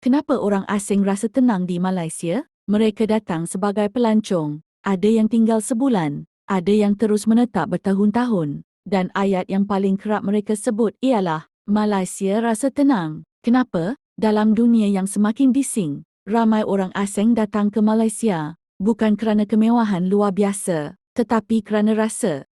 Kenapa orang asing rasa tenang di Malaysia? Mereka datang sebagai pelancong. Ada yang tinggal sebulan, ada yang terus menetap bertahun-tahun. Dan ayat yang paling kerap mereka sebut ialah, Malaysia rasa tenang. Kenapa? Dalam dunia yang semakin bising, ramai orang asing datang ke Malaysia. Bukan kerana kemewahan luar biasa, tetapi kerana rasa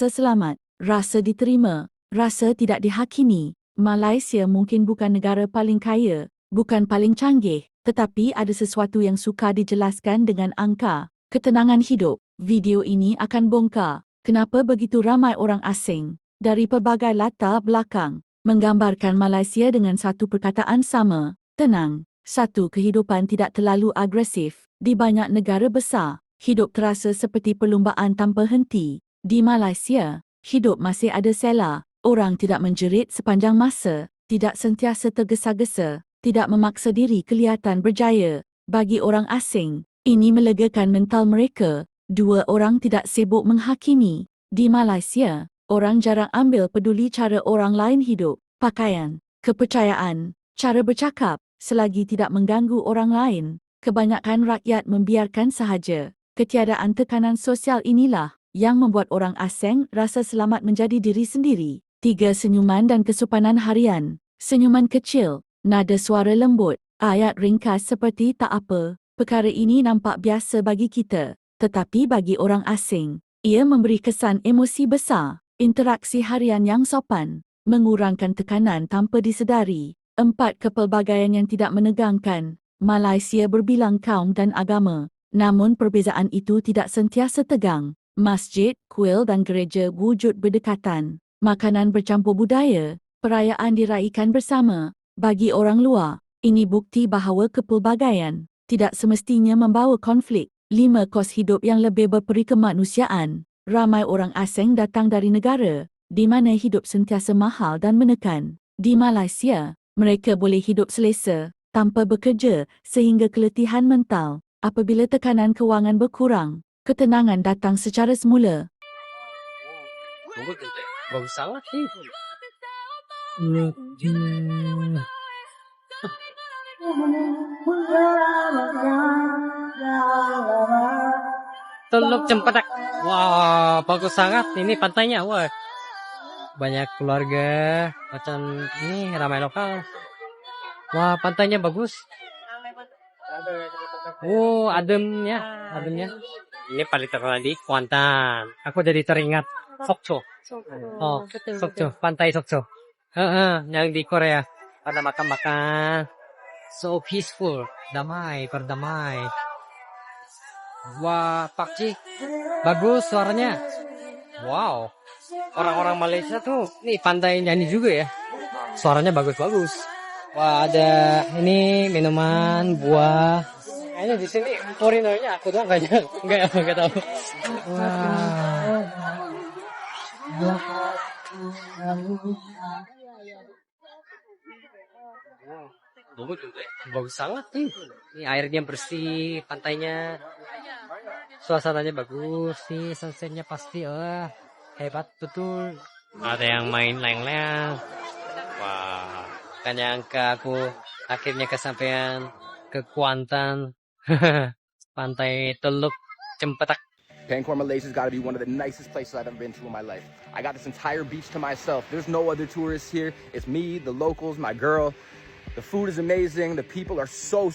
selamat, rasa diterima, rasa tidak dihakimi. Malaysia mungkin bukan negara paling kaya, bukan paling canggih, tetapi ada sesuatu yang sukar dijelaskan dengan angka. Ketenangan hidup. Video ini akan bongkar kenapa begitu ramai orang asing dari pelbagai latar belakang menggambarkan Malaysia dengan satu perkataan sama, tenang. Satu, kehidupan tidak terlalu agresif. Di banyak negara besar, hidup terasa seperti perlumbaan tanpa henti. Di Malaysia, hidup masih ada sela. Orang tidak menjerit sepanjang masa, tidak sentiasa tergesa-gesa, tidak memaksa diri kelihatan berjaya. Bagi orang asing, ini melegakan mental mereka. Dua, orang tidak sibuk menghakimi. Di Malaysia, orang jarang ambil peduli cara orang lain hidup, pakaian, kepercayaan, cara bercakap, selagi tidak mengganggu orang lain. Kebanyakan rakyat membiarkan sahaja. Ketiadaan tekanan sosial inilah yang membuat orang asing rasa selamat menjadi diri sendiri. 3. Senyuman dan kesopanan harian. Senyuman kecil, nada suara lembut, ayat ringkas seperti tak apa. Perkara ini nampak biasa bagi kita, tetapi bagi orang asing, ia memberi kesan emosi besar. Interaksi harian yang sopan, mengurangkan tekanan tanpa disedari. 4. Kepelbagaian yang tidak menegangkan. Malaysia berbilang kaum dan agama, namun perbezaan itu tidak sentiasa tegang. Masjid, kuil dan gereja wujud berdekatan. Makanan bercampur budaya, perayaan diraikan bersama. Bagi orang luar, ini bukti bahawa kepelbagaian tidak semestinya membawa konflik. 5. Kos hidup yang lebih berperi kemanusiaan. Ramai orang asing datang dari negara di mana hidup sentiasa mahal dan menekan. Di Malaysia, mereka boleh hidup selesa tanpa bekerja sehingga keletihan mental. Apabila tekanan kewangan berkurang, ketenangan datang secara semula. Bagus sangat nih. Teluk Cempedak. Wah, bagus sangat. Ini pantainya. Wah, banyak keluarga. Macam ini ramai lokal. Wah, pantainya bagus. Oh, ademnya. Ini paling terkenal di Kuantan. Aku jadi teringat Sokcho. Oh, Sokcho, pantai Sokcho. Yang di Korea. Pada makan-makan. So peaceful. Damai, berdamai. Wah, Pak Ci. Bagus suaranya. Wow. Orang-orang Malaysia tuh, nih pantai nyanyi juga ya. Suaranya bagus-bagus. Wah, ada ini minuman, buah. Kayaknya di sini foreignernya aku doang kayaknya. Enggak tahu. Wah. Bagus sangat nih. Ini airnya bersih, pantainya, suasananya bagus nih, sunsetnya pasti hebat betul. Ada yang main layang-layang. Wah, kan nyangka aku akhirnya kesampaian ke Kuantan. Pantai Teluk Cempedak. Bangkok, Malaysia's got to be one of the nicest places I've ever been to in my life. I got this entire beach to myself. There's no other tourists here. It's me, the locals, my girl. The food is amazing. The people are so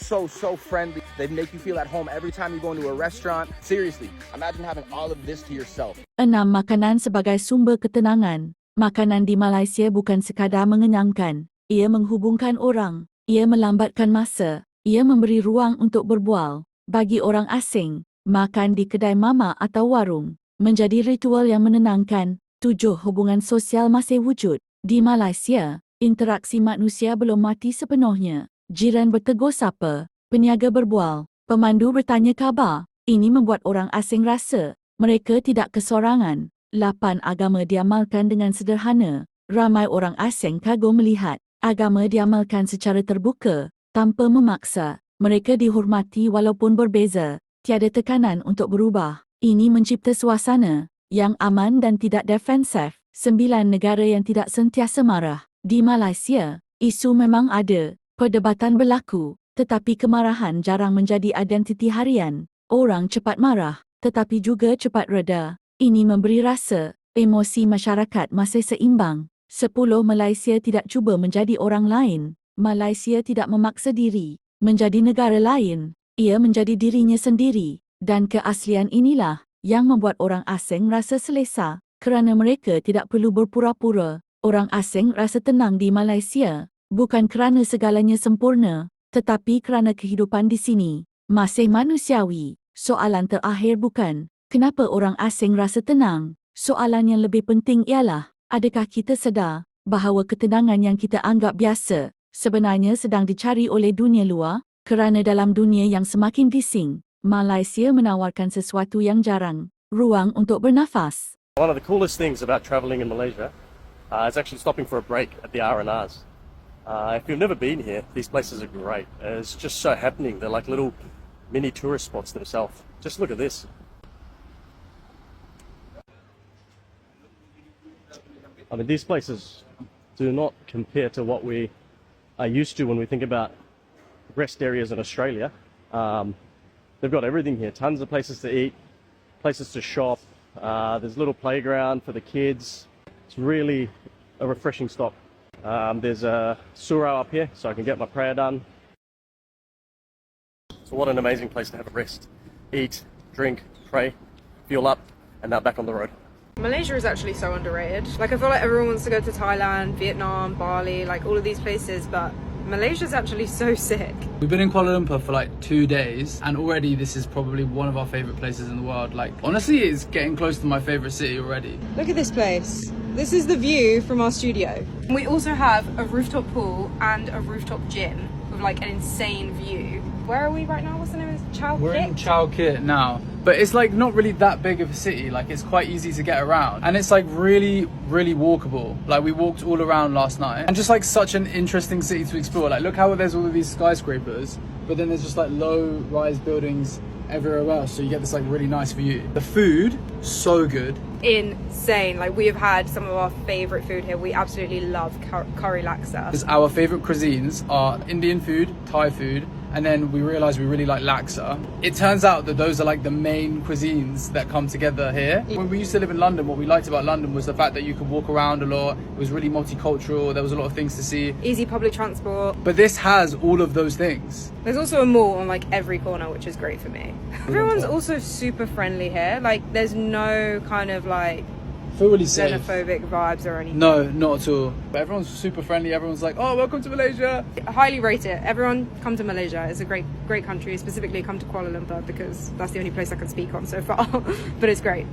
friendly. They make you feel at home every time you go into a restaurant. Seriously, imagine having all of this to yourself. 6. Makanan sebagai sumber ketenangan. Makanan di Malaysia bukan sekadar mengenyangkan. Ia menghubungkan orang. Ia melambatkan masa. Ia memberi ruang untuk berbual. Bagi orang asing, makan di kedai mama atau warung menjadi ritual yang menenangkan. 7. Hubungan sosial masih wujud. Di Malaysia, interaksi manusia belum mati sepenuhnya. Jiran bertegur sapa, peniaga berbual, pemandu bertanya khabar. Ini membuat orang asing rasa mereka tidak kesorangan. 8. Agama diamalkan dengan sederhana. Ramai orang asing kagum melihat agama diamalkan secara terbuka, tanpa memaksa. Mereka dihormati walaupun berbeza. Tiada tekanan untuk berubah. Ini mencipta suasana yang aman dan tidak defensif. 9. Negara yang tidak sentiasa marah. Di Malaysia, isu memang ada, Perdebatan berlaku, tetapi kemarahan jarang menjadi identiti harian. Orang cepat marah, tetapi juga cepat reda. Ini memberi rasa, emosi masyarakat masih seimbang. 10. Malaysia tidak cuba menjadi orang lain. Malaysia tidak memaksa diri menjadi negara lain. Ia menjadi dirinya sendiri. Dan keaslian inilah yang membuat orang asing rasa selesa kerana mereka tidak perlu berpura-pura. Orang asing rasa tenang di Malaysia, bukan kerana segalanya sempurna, tetapi kerana kehidupan di sini masih manusiawi. Soalan terakhir bukan, kenapa orang asing rasa tenang? Soalan yang lebih penting ialah, adakah kita sedar bahawa ketenangan yang kita anggap biasa sebenarnya sedang dicari oleh dunia luar? Kerana dalam dunia yang semakin bising, Malaysia menawarkan sesuatu yang jarang, ruang untuk bernafas. One of the coolest things about travelling in Malaysia is actually stopping for a break at the R&Rs. If you've never been here, these places are great. It's just so happening. They're like little mini tourist spots themselves. Just look at this. I mean, these places do not compare to what we are used to when we think about rest areas in Australia. They've got everything here. Tons of places to eat, places to shop. There's a little playground for the kids. It's really a refreshing stop. There's a surau up here, so I can get my prayer done. So what an amazing place to have a rest. Eat, drink, pray, fuel up, and now back on the road. Malaysia is actually so underrated. Like, I feel like everyone wants to go to Thailand, Vietnam, Bali, like all of these places, but Malaysia's actually so sick. We've been in Kuala Lumpur for like 2 days, and already this is probably one of our favourite places in the world. Like, honestly, it's getting close to my favourite city already. Look at this place. This is the view from our studio. We also have a rooftop pool and a rooftop gym with like an insane view. Where are we right now? What's the name of it? Chao We're in Kit? Chao Kit now, but it's like not really that big of a city. Like, it's quite easy to get around, and it's like really walkable. Like, we walked all around last night, and just like such an interesting city to explore. Like, look how there's all of these skyscrapers, but then there's just like low rise buildings everywhere else, so you get this like really nice view. The food, so good. Insane. Like, we have had some of our favourite food here. We absolutely love curry laksa. Because our favourite cuisines are Indian food, Thai food, and then we realised we really like laksa. It turns out that those are like the main cuisines that come together here. When we used to live in London, what we liked about London was the fact that you could walk around a lot. It was really multicultural. There was a lot of things to see. Easy public transport. But this has all of those things. There's also a mall on like every corner, which is great for me. Everyone's also super friendly here. Like, there's no kind of like Feel really safe. xenophobic vibes or anything. No, not at all. But everyone's super friendly. Everyone's like, oh, welcome to Malaysia. I highly rate it. Everyone come to Malaysia. It's a great country. Specifically come to Kuala Lumpur because that's the only place I can speak on so far. But it's great.